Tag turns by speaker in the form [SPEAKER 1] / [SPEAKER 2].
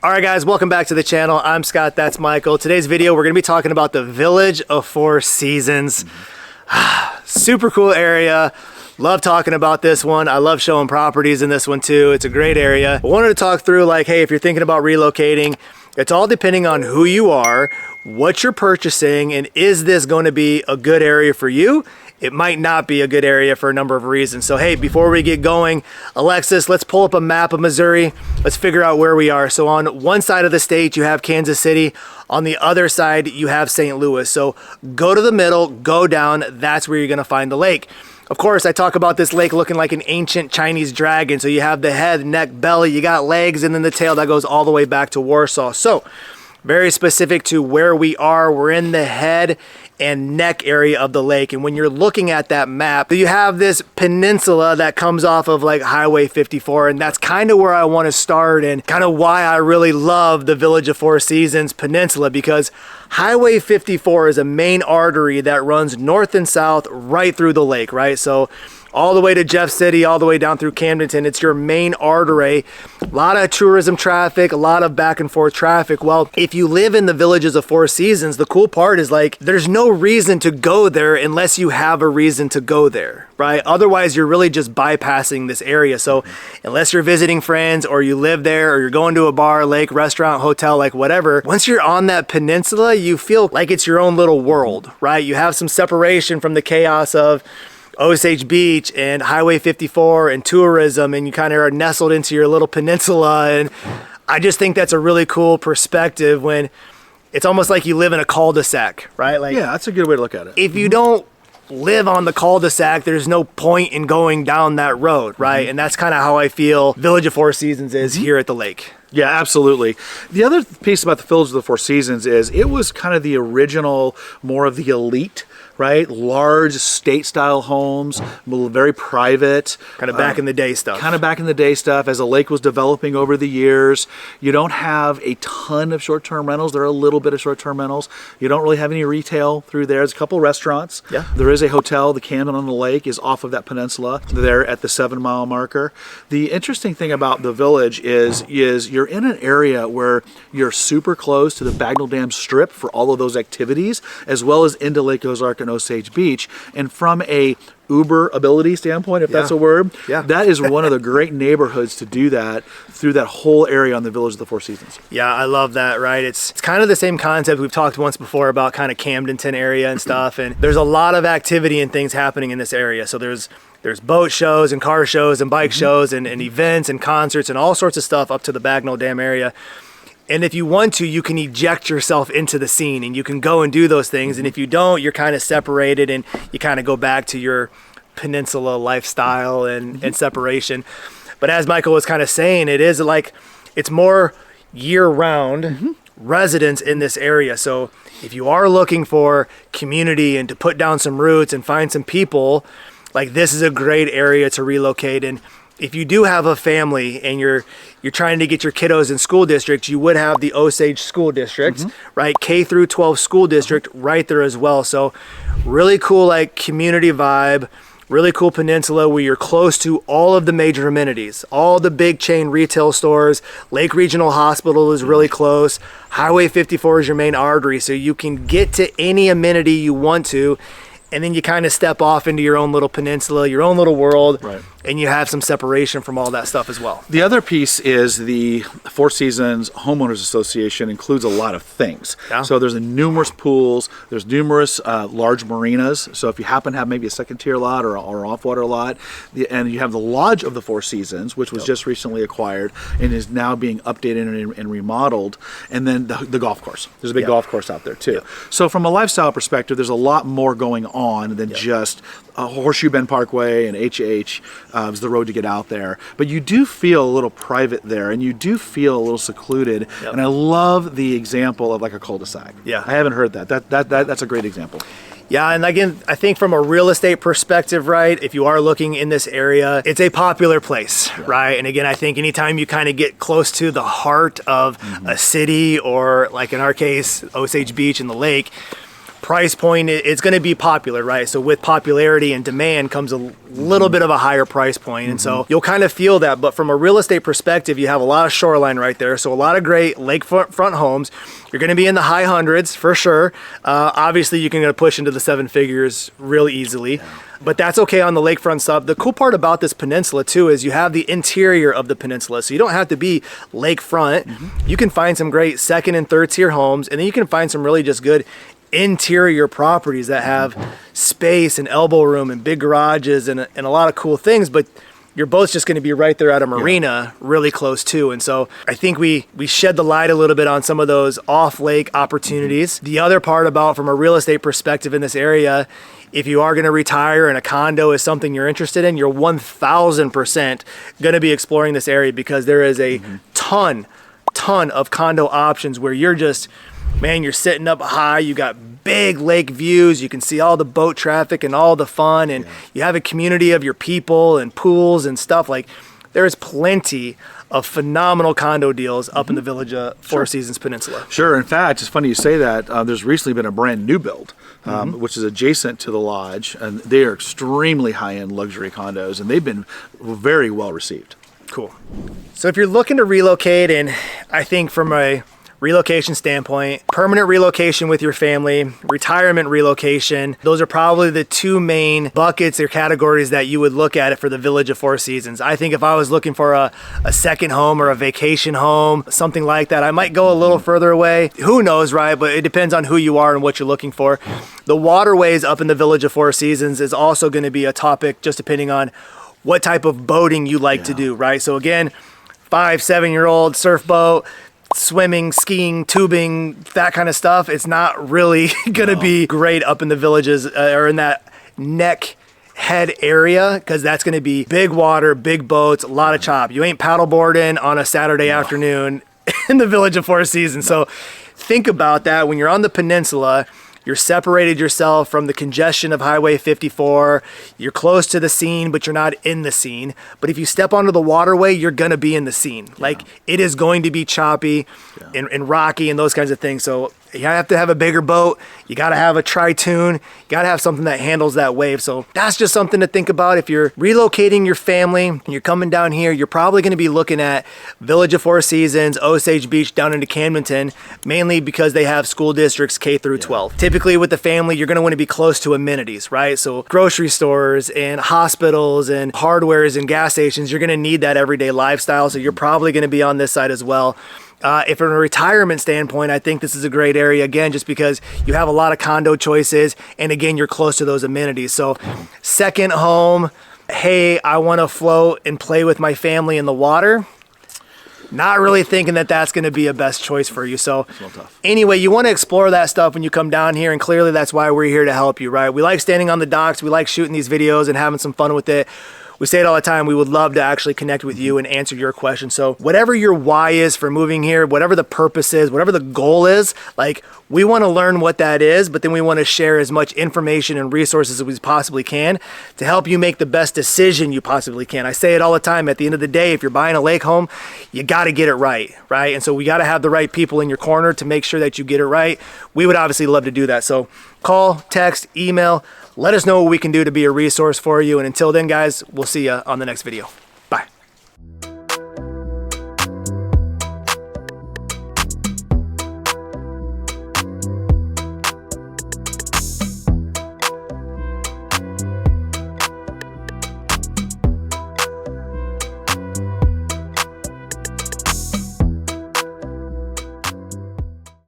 [SPEAKER 1] All right, guys, welcome back to the channel. I'm Scott, that's Michael. Today's video, we're gonna be talking about the Village of Four Seasons. Super cool area. Love talking about this one. I love showing properties in this one too. It's a great area. I wanted to talk through like, hey, if you're thinking about relocating, it's all depending on who you are, what you're purchasing, and is this going to be a good area for you? It might not be a good area for a number of reasons. So hey, before we get going, Alexis, let's pull up a map of Missouri. Let's figure out where we are. So on one side of the state, you have Kansas City. On the other side, you have St. Louis. So go to the middle, go down. That's where you're gonna find the lake. Of course, I talk about this lake looking like an ancient Chinese dragon. So you have the head, neck, belly, you got legs, and then the tail that goes all the way back to Warsaw. So very specific to where we are. We're in the head and neck area of the lake. And when you're looking at that map, you have this peninsula that comes off of like Highway 54. And that's kind of where I want to start and kind of why I really love the Village of Four Seasons Peninsula, because Highway 54 is a main artery that runs north and south right through the lake, right? So all the way to Jeff City, all the way down through Camdenton. It's your main artery. A lot of tourism traffic, a lot of back and forth traffic. Well, if you live in the Villages of Four Seasons, the cool part is like, there's no reason to go there unless you have a reason to go there, right? Otherwise, you're really just bypassing this area. So unless you're visiting friends or you live there or you're going to a bar, lake, restaurant, hotel, like whatever, once you're on that peninsula, you feel like it's your own little world, right? You have some separation from the chaos of Osage Beach and Highway 54 and tourism, and you kind of are nestled into your little peninsula. And I just think that's a really cool perspective when it's almost like you live in a cul-de-sac, right? Like,
[SPEAKER 2] yeah, that's a good way to look at it.
[SPEAKER 1] If you don't live on the cul-de-sac, there's no point in going down that road, right? And that's kind of how I feel Village of Four Seasons is here at the lake.
[SPEAKER 2] Yeah, absolutely. The other piece about the Village of the Four Seasons is it was kind of the original, more of the elite, right? Large state-style homes, very private.
[SPEAKER 1] Kind of back in the day stuff.
[SPEAKER 2] Kind of back in the day stuff. As the lake was developing over the years, you don't have a ton of short-term rentals. There are a little bit of short-term rentals. You don't really have any retail through there. There's a couple restaurants. Yeah. There is a hotel. The Camden on the Lake is off of that peninsula there at the 7-mile marker. The interesting thing about the village is you're in an area where you're super close to the Bagnell Dam Strip for all of those activities, as well as into Lake Ozark and Osage Beach. And from a Uber ability standpoint, if that's a word, that is one of the great neighborhoods to do that through that whole area on the Village of the Four Seasons.
[SPEAKER 1] Yeah, I love that, right? It's kind of the same concept we've talked once before about kind of Camdenton area and stuff, and there's a lot of activity and things happening in this area. So there's boat shows and car shows and bike shows and events and concerts and all sorts of stuff up to the Bagnell Dam area. And if you want to, you can eject yourself into the scene and you can go and do those things. And if you don't, you're kind of separated and you kind of go back to your peninsula lifestyle and separation. But as Michael was kind of saying, it is like, it's more year-round residents in this area. So if you are looking for community and to put down some roots and find some people, like this is a great area to relocate. And if you do have a family and you're trying to get your kiddos in school districts, you would have the Osage School District, right? K through 12 school district right there as well. So really cool, like community vibe, really cool peninsula where you're close to all of the major amenities, all the big chain retail stores. Lake Regional Hospital is really close. Highway 54 is your main artery, so you can get to any amenity you want to. And then you kind of step off into your own little peninsula, your own little world, and you have some separation from all that stuff as well.
[SPEAKER 2] The other piece is the Four Seasons Homeowners Association includes a lot of things. Yeah. So there's numerous pools, there's numerous large marinas. So if you happen to have maybe a second tier lot or off-water lot, and you have the Lodge of the Four Seasons, which was just recently acquired and is now being updated and remodeled, and then the golf course. There's a big golf course out there too. So from a lifestyle perspective, there's a lot more going on than just Horseshoe Bend Parkway and HH is the road to get out there. But you do feel a little private there, and you do feel a little secluded. And I love the example of like a cul-de-sac. Yeah, I haven't heard that. That's a great example.
[SPEAKER 1] Yeah, and again, I think from a real estate perspective, right, if you are looking in this area, it's a popular place, right? And again, I think anytime you kind of get close to the heart of a city, or like in our case, Osage Beach and the lake, price point, it's going to be popular, right? So with popularity and demand comes a little bit of a higher price point. And so you'll kind of feel that. But from a real estate perspective, you have a lot of shoreline right there. So a lot of great lakefront homes. You're going to be in the high hundreds for sure. Obviously, you can push into the 7 figures really easily. But that's okay on the lakefront stuff. The cool part about this peninsula too is you have the interior of the peninsula. So you don't have to be lakefront. You can find some great second and third tier homes, and then you can find some really just good interior properties that have space and elbow room and big garages and a lot of cool things. But your boat's just going to be right there at a marina, really close too. And so I think we shed the light a little bit on some of those off-lake opportunities. The other part about from a real estate perspective in this area, if you are going to retire and a condo is something you're interested in, you're 1,000% going to be exploring this area, because there is a ton of condo options where you're just, man, you're sitting up high, you got big lake views, you can see all the boat traffic and all the fun, and you have a community of your people and pools and stuff. Like, there's plenty of phenomenal condo deals up in the Village of Four Seasons Peninsula.
[SPEAKER 2] Sure. In fact, it's funny you say that. There's recently been a brand new build, which is adjacent to the lodge, and they are extremely high-end luxury condos, and they've been very well received.
[SPEAKER 1] Cool. So if you're looking to relocate, and I think from a relocation standpoint, permanent relocation with your family, retirement relocation, those are probably the two main buckets or categories that you would look at it for the Village of Four Seasons. I think if I was looking for a second home or a vacation home, something like that, I might go a little further away. Who knows, right? But it depends on who you are and what you're looking for. The waterways up in the Village of Four Seasons is also going to be a topic, just depending on what type of boating you like to do, right? So again, 5-7-year-old surf boat, swimming, skiing, tubing, that kind of stuff, it's not really gonna be great up in the villages or in that neck head area, because that's gonna be big water, big boats, a lot of chop. You ain't paddleboarding on a Saturday afternoon in the Village of Four Seasons. So think about that when you're on the peninsula. You're separated yourself from the congestion of Highway 54. You're close to the scene, but you're not in the scene. But if you step onto the waterway, you're gonna be in the scene. Like, it is going to be choppy and rocky and those kinds of things. So you have to have a bigger boat. You gotta have a tri-tune. You gotta have something that handles that wave. So that's just something to think about. If you're relocating your family and you're coming down here, you're probably gonna be looking at Village of Four Seasons, Osage Beach down into Camdenton, mainly because they have school districts K through 12. Typically with the family, you're gonna wanna be close to amenities, right? So grocery stores and hospitals and hardwares and gas stations, you're gonna need that everyday lifestyle. So you're probably gonna be on this side as well. If from a retirement standpoint, I think this is a great area, again, just because you have a lot of condo choices, and again, you're close to those amenities. So second home, hey, I want to float and play with my family in the water. Not really thinking that that's going to be a best choice for you. So anyway, you want to explore that stuff when you come down here, and clearly that's why we're here to help you, right? We like standing on the docks. We like shooting these videos and having some fun with it. We say it all the time, we would love to actually connect with you and answer your questions. So whatever your why is for moving here, whatever the purpose is, whatever the goal is, like, we want to learn what that is, but then we want to share as much information and resources as we possibly can to help you make the best decision you possibly can. I say it all the time, at the end of the day, if you're buying a lake home, you got to get it right? And so we got to have the right people in your corner to make sure that you get it right. We would obviously love to do that. So call, text, email, let us know what we can do to be a resource for you. And until then, guys, we'll see you on the next video.